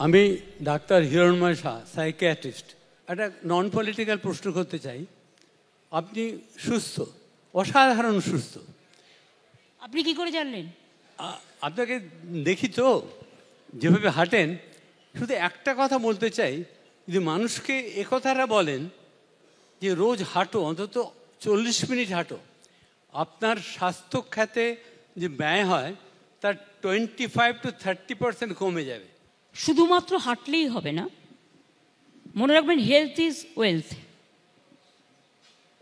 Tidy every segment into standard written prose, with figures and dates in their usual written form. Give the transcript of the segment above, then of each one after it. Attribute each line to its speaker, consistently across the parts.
Speaker 1: আমি doctor Hiranmoy Shah, psychiatrist. একটা non political প্রশ্ন করতে চাই। আপনি সুস্থ, অসাধারণ সুস্থ।
Speaker 2: আপনি কি করে জানলেন?
Speaker 1: আপনাকে দেখি তো, যেভাবে হাঁটেন। শুধু একটা কথা বলতে চাই, যদি মানুষকে একথাটা বলেন যে রোজ হাঁটো, অন্তত 40 মিনিট হাঁটো, আপনার স্বাস্থ্য খাতে যে ব্যয় হয় তার 25 to 30% কমে যাবে।
Speaker 2: শুধুমাত্র হাঁটলেই হবে না, মনে রাখবেন health is wealth,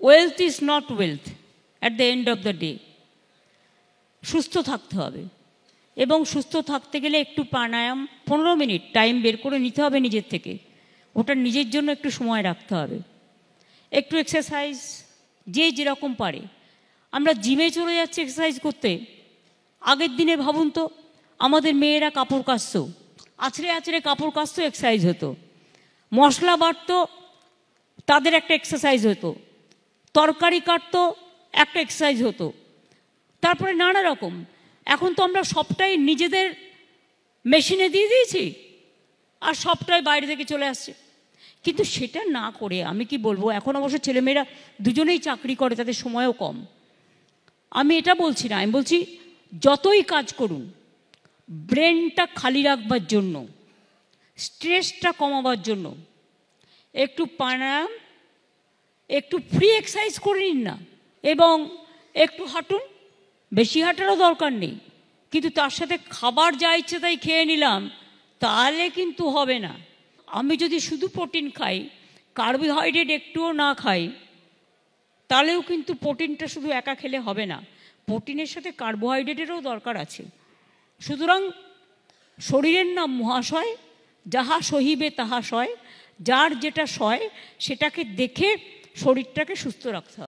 Speaker 2: wealth is not wealth at the end of the day. সুস্থ থাকতে হবে, এবং সুস্থ থাকতে গেলে একটু প্রাণায়াম 15 মিনিট টাইম বের করে নিতে হবে নিজের থেকে। ওটা নিজের জন্য একটু সময় রাখতে হবে, একটু এক্সারসাইজ যে যেরকম পারে। আমরা জিমে চলে যাচ্ছি এক্সারসাইজ করতে, আগের দিনে ভাবুন তো আমাদের মেয়েরা কাপড় কাচতো, আছড়ে আছড়ে কাপড় কাচতো, এক্সারসাইজ হতো। মশলা বাটতো, তাদের একটা এক্সারসাইজ হতো। তরকারি কাটতো, একটা এক্সারসাইজ হতো। তারপরে নানা রকম। এখন তো আমরা সবটাই নিজেদের মেশিনে দিয়ে দিয়েছি, আর সবটাই বাইরে থেকে চলে আসছে। কিন্তু সেটা না করে আমি কি বলবো, এখন অবশ্য ছেলেমেয়েরা দুজনেই চাকরি করে, তাদের সময়ও কম। আমি এটা বলছি না, আমি বলছি যতই কাজ করুন, ব্রেনটা খালি রাখবার জন্য, স্ট্রেসটা কমাবার জন্য একটু প্রাণায়াম, একটু ফ্রি এক্সারসাইজ করে নিন না, এবং একটু হাঁটুন। বেশি হাঁটারও দরকার নেই, কিন্তু তার সাথে খাবার যা ইচ্ছে তাই খেয়ে নিলাম তাহলে কিন্তু হবে না। আমি যদি শুধু প্রোটিন খাই, কার্বোহাইড্রেট একটুও না খাই, তাহলেও কিন্তু প্রোটিনটা শুধু একা খেলে হবে না, প্রোটিনের সাথে কার্বোহাইড্রেটেরও দরকার আছে। সুতরাং শরীরের নাম মহাশয়, যাহা সহিবে তাহা সয়, যার যেটা সয় সেটাকে দেখে শরীরটাকে সুস্থ রাখতে হবে।